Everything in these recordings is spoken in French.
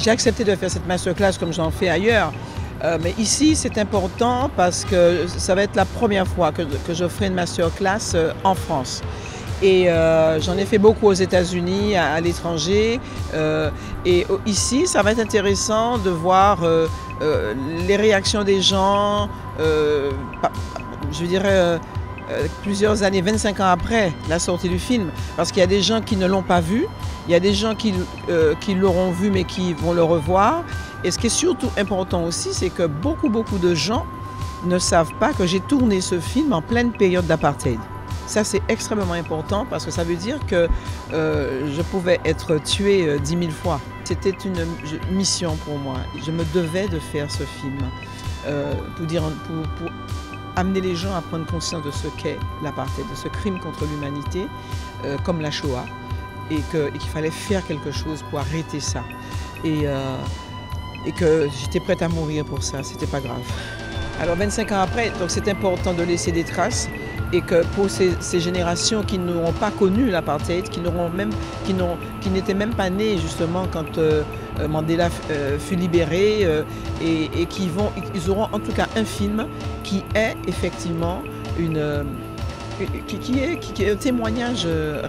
j'ai accepté de faire cette masterclass comme j'en fais ailleurs. Mais ici, c'est important parce que ça va être la première fois que je ferai une masterclass en France. Et j'en ai fait beaucoup aux États-Unis, à l'étranger. Et ici, ça va être intéressant de voir les réactions des gens, je dirais plusieurs années, 25 ans après la sortie du film. Parce qu'il y a des gens qui ne l'ont pas vu, il y a des gens qui l'auront vu mais qui vont le revoir. Et ce qui est surtout important aussi, c'est que beaucoup de gens ne savent pas que j'ai tourné ce film en pleine période d'apartheid. Ça, c'est extrêmement important parce que ça veut dire que je pouvais être tuée 10 000 fois. C'était une mission pour moi. Je me devais de faire ce film pour amener les gens à prendre conscience de ce qu'est l'apartheid, de ce crime contre l'humanité, comme la Shoah, et qu'il fallait faire quelque chose pour arrêter ça. Et que j'étais prête à mourir pour ça, c'était pas grave. Alors 25 ans après, donc c'est important de laisser des traces et que pour ces générations qui n'auront pas connu l'apartheid, qui n'étaient même pas nées justement quand Mandela fut libéré et ils auront en tout cas un film qui est effectivement qui est un témoignage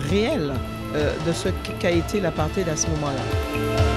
réel de ce qu'a été l'apartheid à ce moment-là.